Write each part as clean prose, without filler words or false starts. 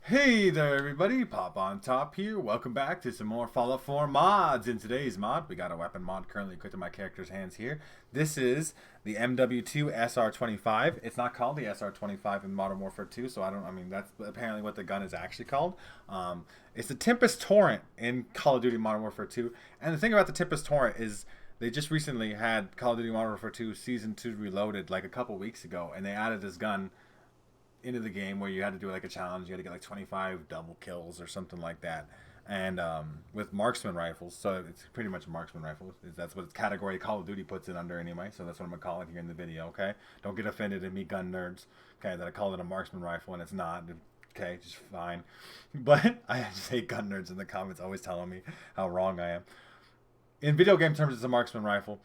Hey there everybody, Pop on Top here. Welcome back to some more Fallout 4 mods. In today's mod, we got a weapon mod currently equipped in my character's hands here. This is the MW2 SR25. It's not called the SR25 in Modern Warfare 2, so that's apparently what the gun is actually called. It's the Tempest torrent in Call of Duty Modern Warfare 2. And the thing about the Tempest torrent is they just recently had Call of Duty Modern Warfare 2 Season 2 Reloaded like a couple weeks ago, and they added this gun into the game where you had to do like a challenge. You had to get like 25 double kills or something like that, and with marksman rifles. So it's pretty much a marksman rifle. That's what its category Call of Duty puts it under anyway. So that's what I'm gonna call it here in the video. Okay, don't get offended at me, gun nerds. Okay, that I call it a marksman rifle and it's not. Okay, just fine. But I just hate gun nerds in the comments always telling me how wrong I am. In video game terms, it's a marksman rifle.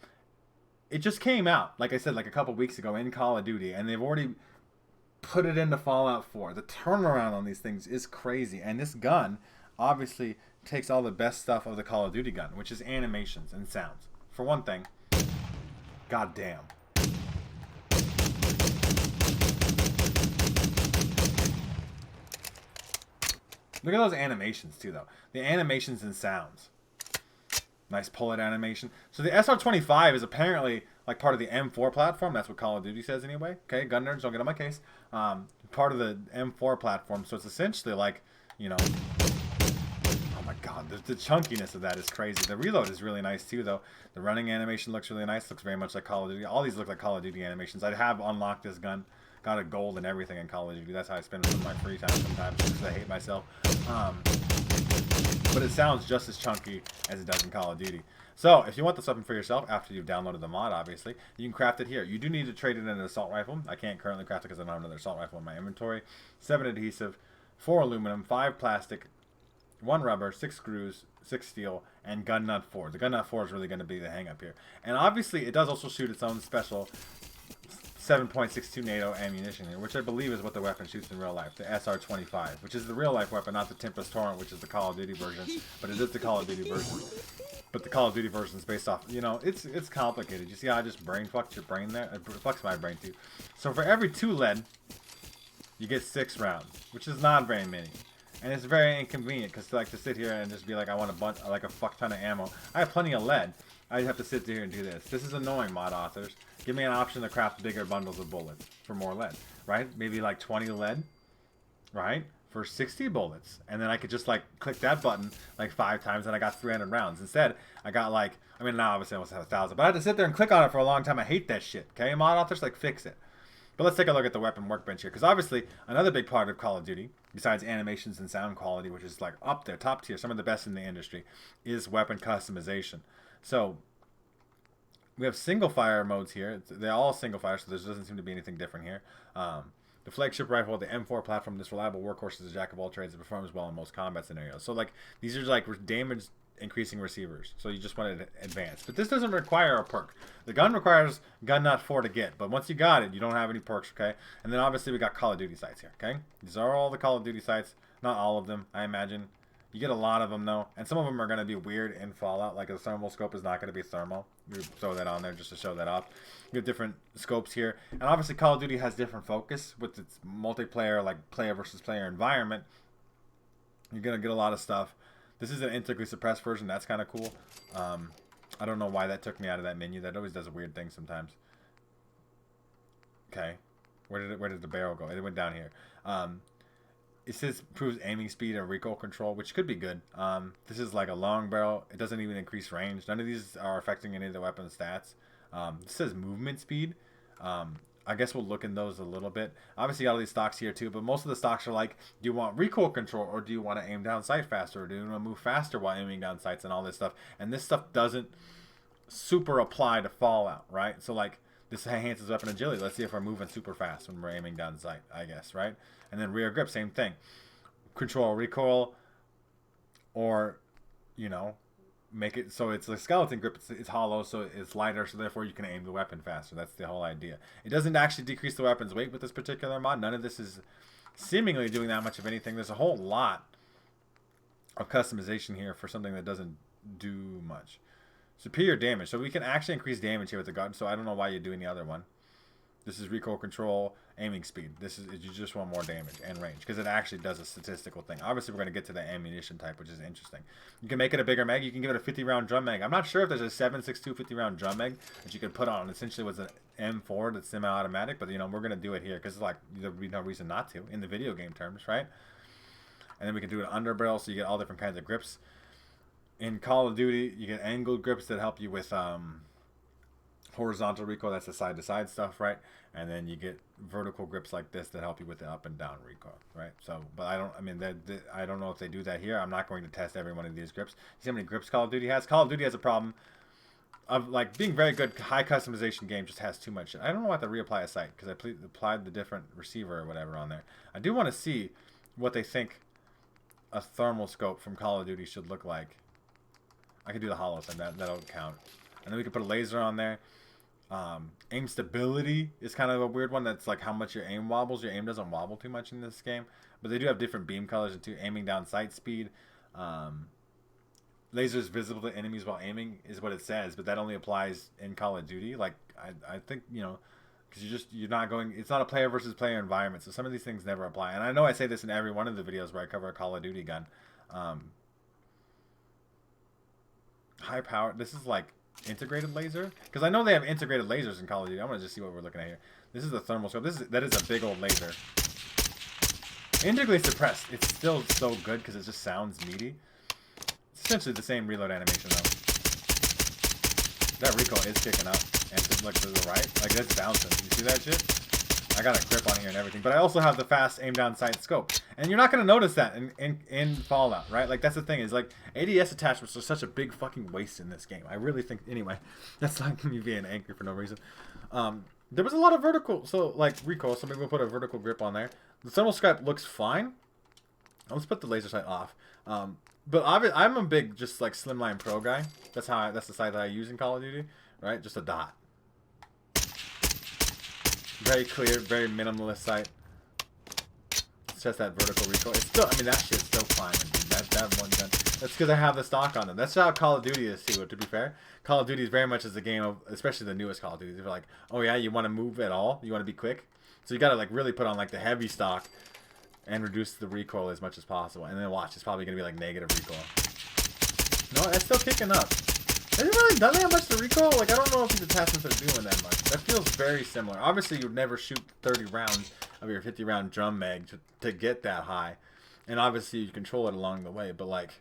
It just came out, like I said, like a couple weeks ago in Call of Duty, and they've already put it into Fallout 4. The turnaround on these things is crazy, and this gun obviously takes all the best stuff of the Call of Duty gun, which is animations and sounds. For one thing, goddamn. Look at those animations too, though. The animations and sounds. Nice pull-it animation. So the SR25 is apparently like part of the M4 platform. That's what Call of Duty says anyway. Okay, gun nerds, don't get on my case. Part of the M4 platform. So it's essentially like, you know, oh my god, the chunkiness of that is crazy. The reload is really nice too, though. The running animation looks really nice. Looks very much like Call of Duty. All these look like Call of Duty animations. I have unlocked this gun. Got a gold and everything in Call of Duty. That's how I spend some of my free time sometimes because I hate myself. But it sounds just as chunky as it does in Call of Duty. So, if you want this weapon for yourself, after you've downloaded the mod, obviously, you can craft it here. You do need to trade it in an assault rifle. I can't currently craft it because I don't have another assault rifle in my inventory. 7 adhesive, 4 aluminum, 5 plastic, 1 rubber, 6 screws, 6 steel, and gun nut 4. The gun nut 4 is really going to be the hang up here. And obviously, it does also shoot its own special 7.62 NATO ammunition here, which I believe is what the weapon shoots in real life, the SR25, which is the real life weapon, not the Tempest Torrent, which is the Call of Duty version, but it is the Call of Duty version. But the Call of Duty version is based off, you know, it's complicated. You see how I just brain fucked your brain there? It fucks my brain too. So for every 2 lead, you get 6 rounds, which is not very many. And it's very inconvenient because to sit here and just be like, I want a bunch, like a fuck ton of ammo. I have plenty of lead. I have to sit here and do this. This is annoying, mod authors. Give me an option to craft bigger bundles of bullets for more lead, right? Maybe like 20 lead, right? For 60 bullets. And then I could just like click that button like 5 times and I got 300 rounds. Instead, I got like, I mean, now obviously I almost have 1,000, but I had to sit there and click on it for a long time. I hate that shit, okay? Mod authors, like, fix it. But let's take a look at the weapon workbench here, because obviously another big part of Call of Duty, besides animations and sound quality, which is like up there, top tier, some of the best in the industry, is weapon customization. So we have single fire modes here. They're all single fire, so there doesn't seem to be anything different here. The flagship rifle, the M4 platform, this reliable workhorse is a jack of all trades. It performs well in most combat scenarios. So like these are like damage increasing receivers. So you just want to advance. But this doesn't require a perk. The gun requires gun nut 4 to get. But once you got it, you don't have any perks, okay? And then obviously we got Call of Duty sights here, okay? These are all the Call of Duty sights. Not all of them, I imagine. You get a lot of them, though. And some of them are going to be weird in Fallout. Like the thermal scope is not going to be thermal. You throw that on there just to show that off. You have different scopes here. And obviously Call of Duty has different focus with its multiplayer, like player versus player environment. You're going to get a lot of stuff. This is an integrally suppressed version. That's kind of cool. I don't know why that took me out of that menu. That always does a weird thing sometimes. Okay. Where did the barrel go? It went down here. It says improves aiming speed and recoil control, which could be good. This is like a long barrel. It doesn't even increase range. None of these are affecting any of the weapon stats. This says movement speed. I guess we'll look in those a little bit. Obviously, all these stocks here too, but most of the stocks are like, do you want recoil control or do you want to aim down sight faster? Or do you want to move faster while aiming down sights and all this stuff? And this stuff doesn't super apply to Fallout, right? So like, this enhances weapon agility. Let's see if we're moving super fast when we're aiming down sight, I guess, right? And then rear grip, same thing. Control recoil, or, you know, make it so it's a skeleton grip. It's hollow, so it's lighter, so therefore you can aim the weapon faster. That's the whole idea. It doesn't actually decrease the weapon's weight with this particular mod. None of this is seemingly doing that much of anything. There's a whole lot of customization here for something that doesn't do much. Superior damage. So we can actually increase damage here with the gun, so I don't know why you do any other one. This is recoil control, aiming speed. This is, you just want more damage and range, because it actually does a statistical thing. Obviously, we're going to get to the ammunition type, which is interesting. You can make it a bigger mag. You can give it a 50-round drum mag. I'm not sure if there's a 7.62 50-round drum mag that you could put on. Essentially, was an M4 that's semi-automatic, but, you know, we're going to do it here, because, like, there'd be no reason not to in the video game terms, right? And then we can do an underbarrel, so you get all different kinds of grips. In Call of Duty, you get angled grips that help you with horizontal recoil. That's the side-to-side stuff, right? And then you get vertical grips like this that help you with the up and down recoil, right? So, but I don't know if they do that here. I'm not going to test every one of these grips. See how many grips Call of Duty has? Call of Duty has a problem of, like, being very good high customization game just has too much. I don't know what to reapply a sight, because I applied the different receiver or whatever on there. I do want to see what they think a thermal scope from Call of Duty should look like. I can do the hollow side, that'll count. And then we can put a laser on there. Aim stability is kind of a weird one. That's like how much your aim wobbles. Your aim doesn't wobble too much in this game. But they do have different beam colors and too. Aiming down sight speed. Lasers visible to enemies while aiming is what it says. But that only applies in Call of Duty. Like, I think, you know, because you're not going, it's not a player versus player environment. So some of these things never apply. And I know I say this in every one of the videos where I cover a Call of Duty gun. High power. This is like integrated laser, because I know they have integrated lasers in Call of Duty. I'm gonna just see what we're looking at here. This is the thermal scope. That is a big old laser. Integrally suppressed. It's still so good because it just sounds meaty. It's essentially the same reload animation though. That recoil is kicking up, and to, like, to the right, like, that's bouncing. You see that shit? I got a grip on here and everything, but I also have the fast aim down sight scope, and you're not gonna notice that in Fallout, right? Like, that's the thing, is like ADS attachments are such a big fucking waste in this game. I really think, anyway, that's like me being angry for no reason. There was a lot of vertical, so like recoil. So maybe we'll put a vertical grip on there. The thermal scope looks fine. Let's put the laser sight off. But I'm a big just like slimline pro guy. That's the sight that I use in Call of Duty, right? Just a dot. Very clear, very minimalist sight. It's just that vertical recoil. It's still, I mean, that shit's still fine, dude. That one gun. That's because I have the stock on them. That's how Call of Duty is too. To be fair, Call of Duty is very much as a game of, especially the newest Call of Duty. They're like, oh yeah, you want to move at all? You want to be quick? So you gotta like really put on like the heavy stock and reduce the recoil as much as possible. And then watch, it's probably gonna be like negative recoil. No, it's still kicking up. Has it really done that much to recoil? Like, I don't know if these attachments are doing that much. That feels very similar. Obviously, you'd never shoot 30 rounds of your 50-round drum mag to get that high. And obviously, you control it along the way. But, like,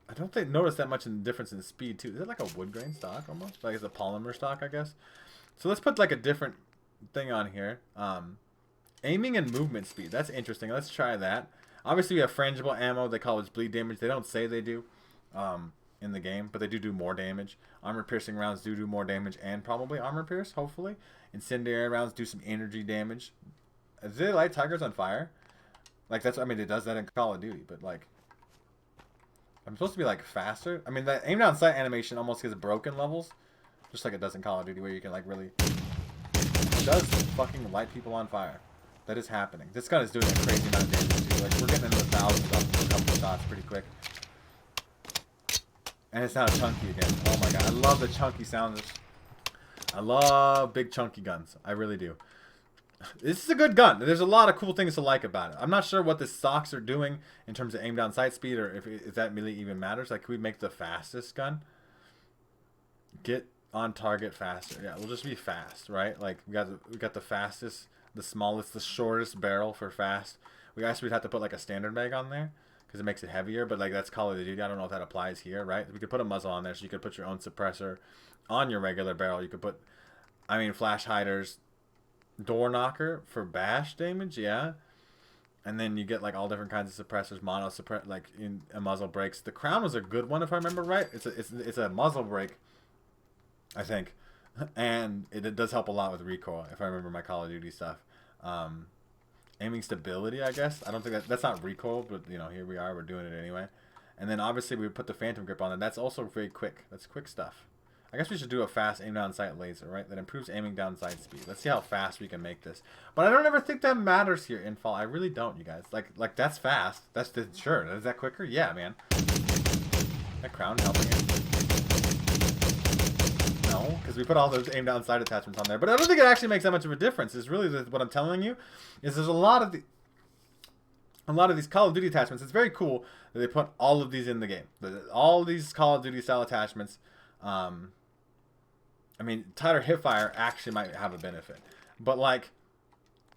I don't think notice that much in the difference in speed, too. Is it like a wood grain stock, almost? Like, it's a polymer stock, I guess. So, let's put, like, a different thing on here. Aiming and movement speed. That's interesting. Let's try that. Obviously, we have frangible ammo. They call it bleed damage. They don't say they do. In the game, but they do more damage. Armor piercing rounds do more damage, and probably armor pierce, hopefully. Incendiary rounds do some energy damage. Do they light tigers on fire? Like, that's, I mean, it does that in Call of Duty, but like, I'm supposed to be like faster. I mean, that aim down sight animation almost gives broken levels, just like it does in Call of Duty, where you can like really, it does fucking light people on fire. That is happening. This gun is doing a crazy amount of damage too. Like, we're getting into the thousands of a couple of shots pretty quick. And it's not chunky again. Oh my god, I love the chunky sounds. I love big chunky guns. I really do. This is a good gun. There's a lot of cool things to like about it. I'm not sure what the stocks are doing in terms of aim down sight speed, or if that really even matters. Like, can we make the fastest gun? Get on target faster. Yeah, we'll just be fast, right? Like, we got the fastest, the smallest, the shortest barrel for fast. We actually would have to put like a standard mag on there, because it makes it heavier, but like that's Call of Duty. I don't know if that applies here, right? We could put a muzzle on there, so you could put your own suppressor on your regular barrel. You could put, I mean, flash hiders, door knocker for bash damage, yeah. And then you get like all different kinds of suppressors, mono suppress, like in a muzzle brakes. The crown was a good one if I remember right. It's a muzzle brake, I think, and it does help a lot with recoil if I remember my Call of Duty stuff. Aiming stability, I guess. I don't think that's not recoil, but you know, here we are, we're doing it anyway. And then obviously we put the phantom grip on it. That's also very quick. That's quick stuff. I guess we should do a fast aim down sight laser, right? That improves aiming down sight speed. Let's see how fast we can make this. But I don't ever think that matters here in Fall. I really don't, you guys. Like that's fast. Sure. Is that quicker? Yeah, man. That crown helping it. No. because we put all those aim down sight attachments on there. But I don't think it actually makes that much of a difference. It's really what I'm telling you is there's a lot of these Call of Duty attachments. It's very cool that they put all of these in the game. All these Call of Duty style attachments. I mean, tighter hipfire actually might have a benefit, but like,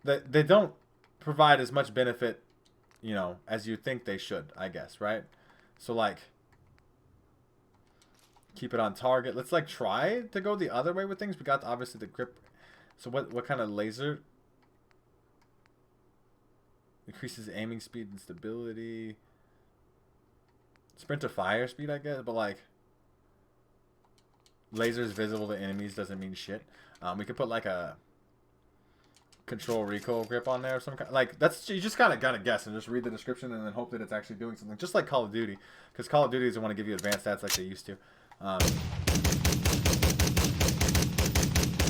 they don't provide as much benefit, you know, as you think they should, I guess, right? So like, keep it on target. Let's like try to go the other way with things. We got obviously the grip. So what kind of laser? Increases aiming speed and stability. Sprint to fire speed, I guess, but like, lasers visible to enemies doesn't mean shit. We could put like a control recoil grip on there or some kind. Like, that's, you just kind of gotta guess and just read the description and then hope that it's actually doing something. Just like Call of Duty, because Call of Duty doesn't want to give you advanced stats like they used to.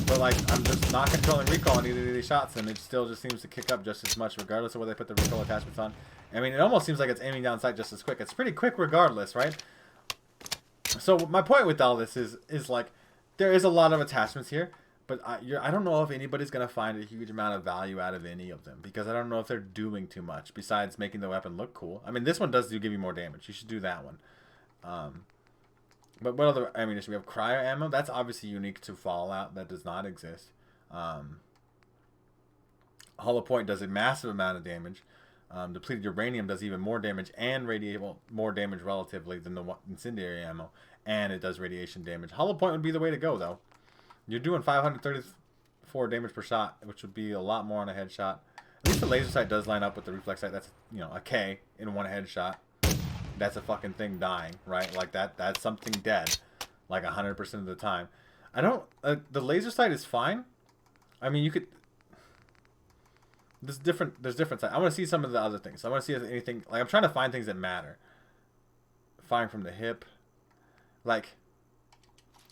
But like, I'm just not controlling recoil on either of these shots, and it still just seems to kick up just as much regardless of where they put the recoil attachments on. I mean, it almost seems like it's aiming down sight just as quick. It's pretty quick regardless, right? So my point with all this is like, there is a lot of attachments here, but I don't know if anybody's going to find a huge amount of value out of any of them, because I don't know if they're doing too much besides making the weapon look cool. I mean, this one does give you more damage. You should do that one. But what other ammunition? We have cryo ammo. That's obviously unique to Fallout. That does not exist. Hollow point does a massive amount of damage. Depleted uranium does even more damage and more damage relatively than the incendiary ammo. And it does radiation damage. Hollow point would be the way to go, though. You're doing 534 damage per shot, which would be a lot more on a headshot. At least the laser sight does line up with the reflex sight. That's, you know, a K in one headshot. That's a fucking thing dying, right? Like that's something dead, like 100% of the time. I don't. The laser sight is fine. I mean, you could. There's different sight. I want to see some of the other things. I want to see if anything. Like, I'm trying to find things that matter. Firing from the hip. Like,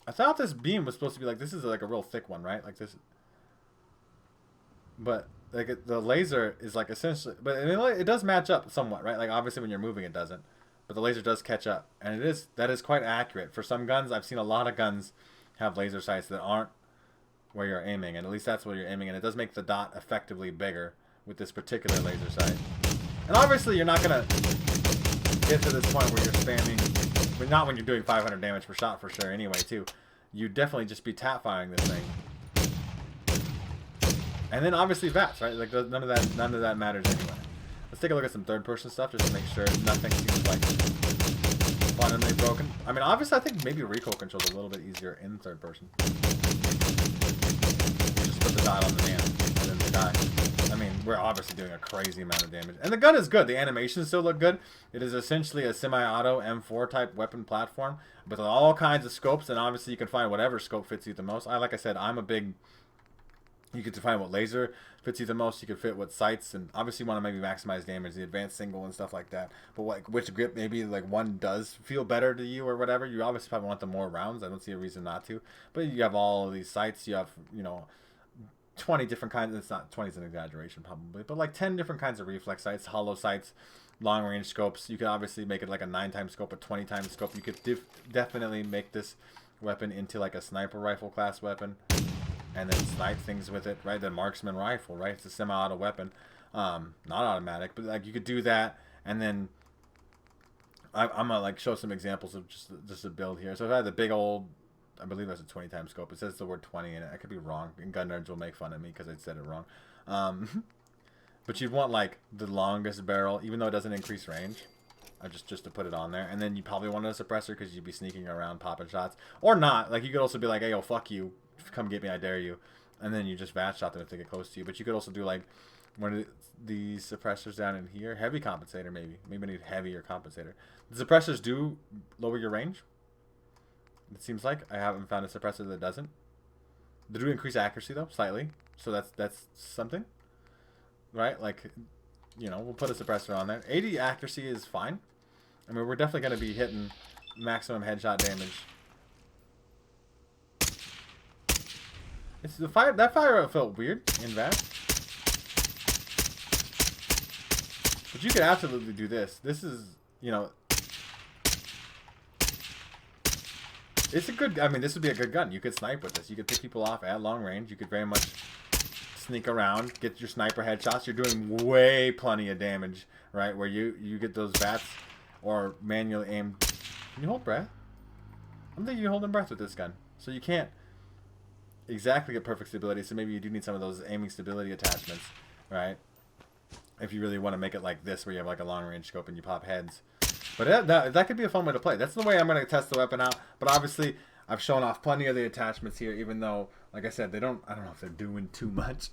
I thought this beam was supposed to be like, this is like a real thick one, right? Like this. But like the laser is like essentially, but I mean, it does match up somewhat, right? Like obviously when you're moving, it doesn't. But the laser does catch up, and that is quite accurate. For some guns, I've seen a lot of guns have laser sights that aren't where you're aiming, and at least that's where you're aiming, and it does make the dot effectively bigger with this particular laser sight. And obviously, you're not gonna get to this point where you're spamming, but not when you're doing 500 damage per shot for sure. Anyway, too, you definitely just be tap firing this thing. And then obviously VATS, right? Like none of that matters anyway. Let's take a look at some third-person stuff just to make sure nothing seems like fundamentally broken. I mean, obviously, I think maybe recoil control is a little bit easier in third person. Just put the dot on the man, and then they die. I mean, we're obviously doing a crazy amount of damage. And the gun is good. The animations still look good. It is essentially a semi-auto M4 type weapon platform with all kinds of scopes, and obviously you can find whatever scope fits you the most. Like I said, I'm a big... You could define what laser fits you the most. You could fit what sights, and obviously you want to maybe maximize damage, the advanced single and stuff like that. But like which grip, maybe like one does feel better to you or whatever. You obviously probably want the more rounds. I don't see a reason not to. But you have all of these sights. You have, you know, 20 different kinds. It's not 20 is an exaggeration probably, but like 10 different kinds of reflex sights, hollow sights, long range scopes. You could obviously make it like a 9-time scope, a 20-time scope. You could definitely make this weapon into like a sniper rifle class weapon. And then snipe things with it, right? The marksman rifle, right? It's a semi-auto weapon, not automatic, but like you could do that. And then I'm gonna like show some examples of just a build here. So if I had the big old, I believe that's a 20-time scope. It says the word 20 in it. I could be wrong, and gun nerds will make fun of me because I said it wrong. But you'd want like the longest barrel, even though it doesn't increase range. Just to put it on there. And then you probably want a suppressor because you'd be sneaking around popping shots, or not. Like you could also be like, hey, yo, fuck you. Come get me, I dare you. And then you just VATS shot them if they get close to you. But you could also do like one of these suppressors down in here. Heavy compensator, maybe. Maybe I need heavier compensator. The suppressors do lower your range. It seems like. I haven't found a suppressor that doesn't. They do increase accuracy though, slightly. So that's something. Right? Like, you know, we'll put a suppressor on there. 80 accuracy is fine. I mean, we're definitely going to be hitting maximum headshot damage. It's the fire. That fire felt weird in VATS. But you could absolutely do this. This is, you know, It's a good, I mean, this would be a good gun. You could snipe with this. You could pick people off at long range. You could very much sneak around, get your sniper headshots. You're doing way plenty of damage, right? Where you get those VATs or manually aim. Can you hold breath? I'm thinking you're holding breath with this gun. So you can't exactly get perfect stability. So maybe you do need some of those aiming stability attachments, right? If you really want to make it like this, where you have like a long range scope and you pop heads. But that could be a fun way to play. That's the way I'm going to test the weapon out. But obviously, I've shown off plenty of the attachments here, even though, like I said, I don't know if they're doing too much.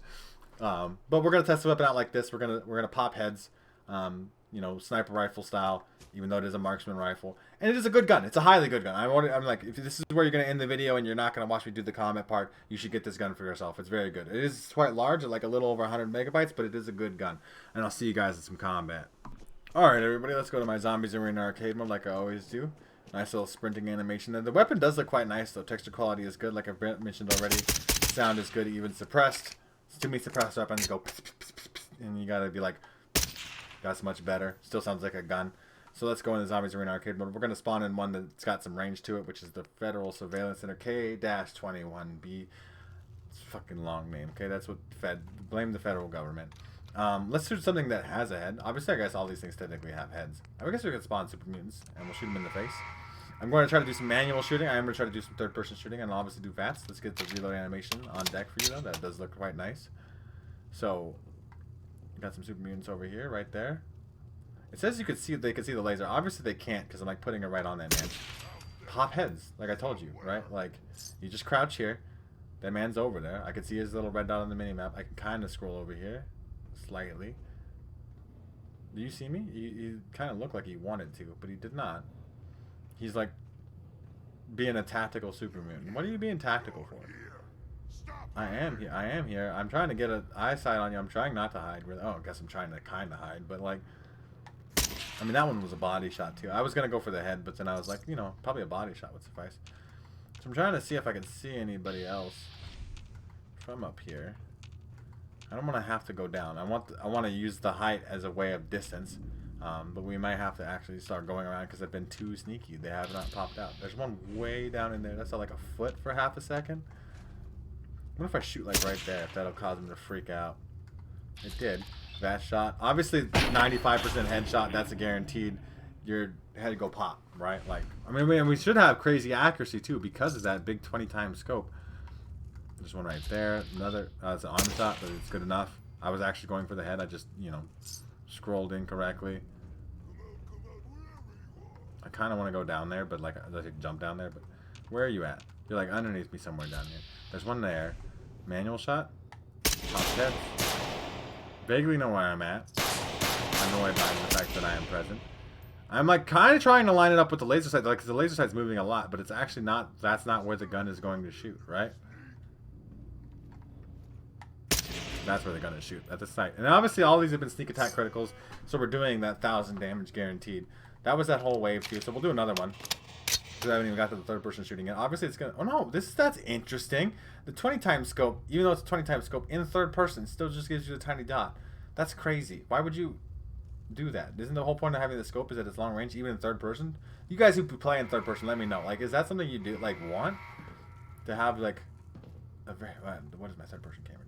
But we're going to test the weapon out like this. We're gonna pop heads, you know, sniper rifle style, even though it is a marksman rifle. And it is a good gun. It's a highly good gun. I'm like, if this is where you're going to end the video and you're not going to watch me do the comment part, you should get this gun for yourself. It's very good. It is quite large, like a little over 100 megabytes, but it is a good gun. And I'll see you guys in some combat. Alright everybody, let's go to my Zombies Arena arcade mode like I always do. Nice little sprinting animation. And the weapon does look quite nice though. Texture quality is good like I've mentioned already. Sound is good, even suppressed. Too many suppressed weapons go and you gotta be like, that's much better. Still sounds like a gun. So let's go in the Zombies Arena arcade mode. We're gonna spawn in one that's got some range to it, which is the Federal Surveillance Center K-21B. It's a fucking long name. Okay, that's what blame the federal government. Let's shoot something that has a head. Obviously, I guess all these things technically have heads. I guess we could spawn super mutants, and we'll shoot them in the face. I'm going to try to do some manual shooting. I am going to try to do some third-person shooting, and I'll obviously do VATs. Let's get the reload animation on deck for you, though. That does look quite nice. So, got some super mutants over here, right there. It says they could see the laser. Obviously, they can't, because I'm, like, putting it right on that man. Pop heads, like I told you, right? Like, you just crouch here. That man's over there. I can see his little red dot on the mini-map. I can kind of scroll over here. Slightly. Do you see me? He kind of looked like he wanted to, but he did not. He's like being a tactical super mutant. What are you being tactical for? I am here. I am here. I'm trying to get an eyesight on you. I'm trying not to hide. Oh, I guess I'm trying to kind of hide, but like, I mean, that one was a body shot too. I was gonna go for the head, but then I was like, you know, probably a body shot would suffice. So I'm trying to see if I can see anybody else from up here. I don't want to have to go down. I want to use the height as a way of distance, but we might have to actually start going around because I've been too sneaky. They have not popped out. There's one way down in there. That's like a foot for half a second. What if I shoot like right there? If that'll cause them to freak out. It did. That shot. Obviously, 95% headshot. That's a guaranteed. Your head go pop, right? Like, I mean, we should have crazy accuracy too because of that big 20 times scope. There's one right there. Another, it's an arm shot, but it's good enough. I was actually going for the head. I just, you know, scrolled incorrectly. I kind of want to go down there, but like, I could jump down there. But where are you at? You're like underneath me somewhere down here. There's one there. Manual shot. Top head. Vaguely know where I'm at. Annoyed by the fact that I am present. I'm like kind of trying to line it up with the laser sight, like, because the laser sight's moving a lot, but it's actually not. That's not where the gun is going to shoot, right? That's where they're going to shoot, at the site. And obviously all these have been sneak attack criticals, so we're doing that 1,000 damage guaranteed. That was that whole wave too, so we'll do another one. Because I haven't even got to the third person shooting yet. Obviously it's going to... Oh no, that's interesting. The 20 times scope, even though it's a 20 times scope, in third person, still just gives you a tiny dot. That's crazy. Why would you do that? Isn't the whole point of having the scope is that it's long range, even in third person? You guys who play in third person, let me know. Like, is that something you do, like, want? To have, like, a very... What is my third person camera doing?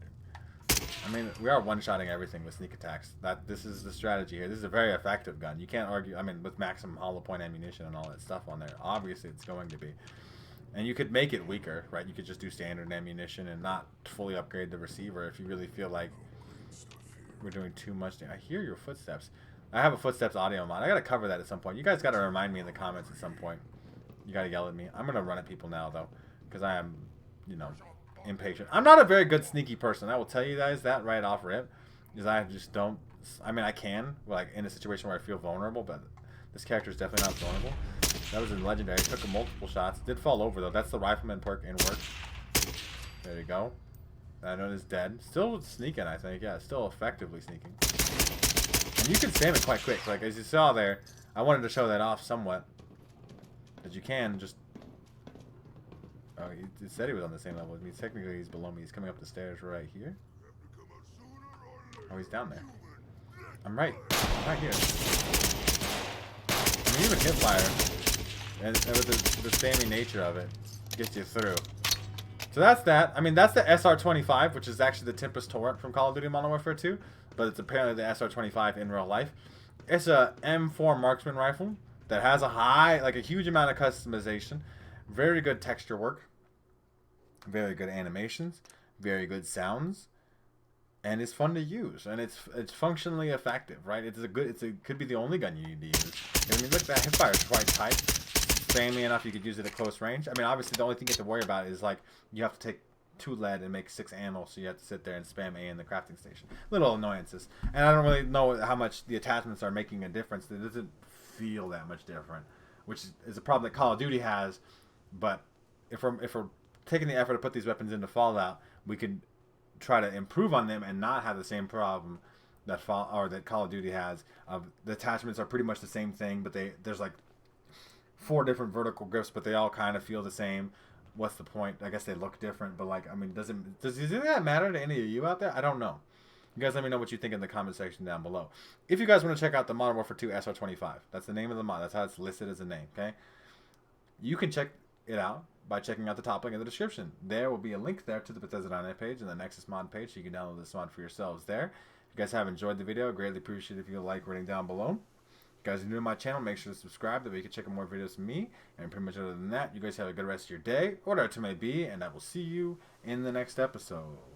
I mean, we are one-shotting everything with sneak attacks. This is the strategy here. This is a very effective gun. You can't argue, I mean, with maximum hollow point ammunition and all that stuff on there. Obviously, it's going to be. And you could make it weaker, right? You could just do standard ammunition and not fully upgrade the receiver if you really feel like we're doing too much. I hear your footsteps. I have a footsteps audio mod. I got to cover that at some point. You guys got to remind me in the comments at some point. You got to yell at me. I'm going to run at people now, though, because I am, you know... impatient. I'm not a very good sneaky person. I will tell you guys that right off rip, because I just don't. I mean, I can like in a situation where I feel vulnerable, but this character is definitely not vulnerable. That was in legendary. Took him multiple shots. Did fall over though. That's the rifleman perk in work. There you go. That one is dead. Still sneaking, I think. Yeah, still effectively sneaking. And you can spam it quite quick. Like as you saw there, I wanted to show that off somewhat. That you can just. Oh, he said he was on the same level as me. Technically, he's below me. He's coming up the stairs right here. Oh, he's down there. I'm right here. I mean, even hip fire, and with the spammy nature of it, get you through. So that's that. I mean, that's the SR25, which is actually the Tempest torrent from Call of Duty Modern Warfare 2, but it's apparently the SR25 in real life. It's a M4 marksman rifle that has a huge amount of customization, very good texture work, very good animations, very good sounds, and it's fun to use, and it's functionally effective, right? It could be the only gun you need to use. I mean, look, that hipfire is quite tight, spammy enough you could use it at close range. I mean, obviously the only thing you have to worry about is like you have to take 2 lead and make 6 ammo, so you have to sit there and spam A in the crafting station. Little annoyances, and I don't really know how much the attachments are making a difference. It doesn't feel that much different, which is a problem that Call of Duty has. But if we're taking the effort to put these weapons into Fallout, we could try to improve on them and not have the same problem that Call of Duty has. The attachments are pretty much the same thing, but there's like 4 different vertical grips, but they all kind of feel the same. What's the point? I guess they look different, but like, I mean, does that matter to any of you out there? I don't know. You guys let me know what you think in the comment section down below. If you guys want to check out the Modern Warfare 2 SR25, that's the name of the mod. That's how it's listed as a name, okay? You can check it out by checking out the top link in the description. There will be a link there to the Bethesda.net page and the Nexus mod page, so you can download this mod for yourselves there. If you guys have enjoyed the video, greatly appreciate it if you like rating down below. If you guys are new to my channel, make sure to subscribe. That way you can check out more videos from me. And pretty much other than that, you guys have a good rest of your day, or whatever it may be, and I will see you in the next episode.